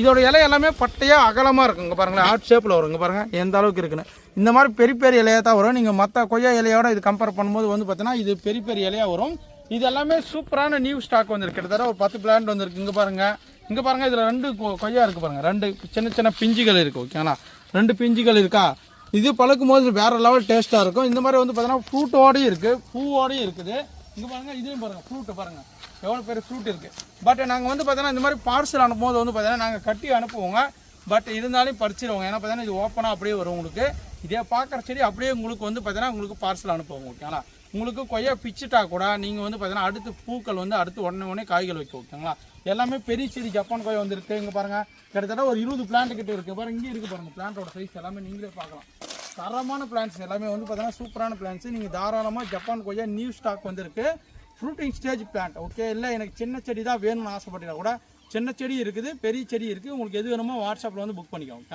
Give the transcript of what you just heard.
இதோட இலை எல்லாமே பட்டையாக அகலமாக இருக்கும். இங்கே பாருங்களேன், ஹார்ட் ஷேப்பில் வரும். இங்கே பாருங்கள் எந்த அளவுக்கு இருக்குன்னு. இந்த மாதிரி பெரிய பெரிய இலையாக தான் வரும். நீங்கள் மற்ற கொய்யா இலையோட இது கம்பேர் பண்ணும்போது வந்து பார்த்தீங்கன்னா இது பெரிய பெரிய இலையாக வரும். இது எல்லாமே சூப்பரான நியூ ஸ்டாக் வந்துருக்கு. கிட்டத்தட்ட ஒரு 10 பிளான்ட் வந்துருக்கு. இங்கே பாருங்கள் இதில் 2 கொய்யா இருக்குது பாருங்கள். 2 சின்ன சின்ன பிஞ்சுகள் இருக்குது. ஓகேங்களா, 2 பிஞ்சுகள் இருக்கா. இது பழுக்கும் போது வேறு லெவல் டேஸ்ட்டாக இருக்கும். இந்த மாதிரி வந்து பார்த்தீங்கன்னா ஃப்ரூட்டோடையும் இருக்குது, பூவோடையும் இருக்குது. இங்கே பாருங்கள், இதுலேயும் பாருங்கள் ஃப்ரூட்டு பாருங்கள் எவ்வளோ பெரிய ஃப்ரூட் இருக்குது. பட் நாங்கள் வந்து பார்த்தீங்கன்னா இந்த மாதிரி பார்சல் அனுப்பும்போது வந்து பார்த்தீங்கன்னா நாங்கள் கட்டி அனுப்புவோங்க. பட் இருந்தாலும் பறிச்சிடுவோங்க. ஏன்னா பார்த்தீங்கன்னா இது ஓப்பனாக அப்படியே வரும். உங்களுக்கு இதே பார்க்குற செடி அப்படியே உங்களுக்கு வந்து பார்த்தீங்கன்னா உங்களுக்கு பார்சல் அனுப்புவோங்க. ஓகேங்களா, உங்களுக்கு கொய்யா பிச்சுட்டா கூட நீங்கள் வந்து பார்த்தீங்கன்னா அடுத்து பூக்கள் வந்து அடுத்து உடனே காய்கள் வைக்க. ஓகேங்களா, எல்லாமே பெரிய செடி ஜப்பான் கொய்யா வந்துருக்கு. இங்கே பாருங்கள் கிட்டத்தட்ட ஒரு 20 பிளான்ட் கிட்ட இருக்குது. பாருங்கள் இங்கே இருக்குது பாருங்கள். பிளான்ட்டோட சைஸ் எல்லாமே நீங்களே பார்க்கலாம். தரமான பிளான்ட்ஸ் எல்லாமே வந்து பார்த்தீங்கன்னா சூப்பரான பிளான்ட்ஸ். நீங்கள் தாராளமாக ஜப்பான் கொய்யா நியூ ஸ்டாக் வந்துருக்கு. Fruiting stage plant. ஓகே, இல்லை எனக்கு சின்ன செடி தான் வேணும்னு ஆசைப்பட்டீங்கன்னா கூட சின்ன செடி இருக்குது, பெரிய செடி இருக்குது. உங்களுக்கு எது வேணுமோ வாட்ஸ்அப்பில் வந்து புக் பண்ணிக்கோங்க.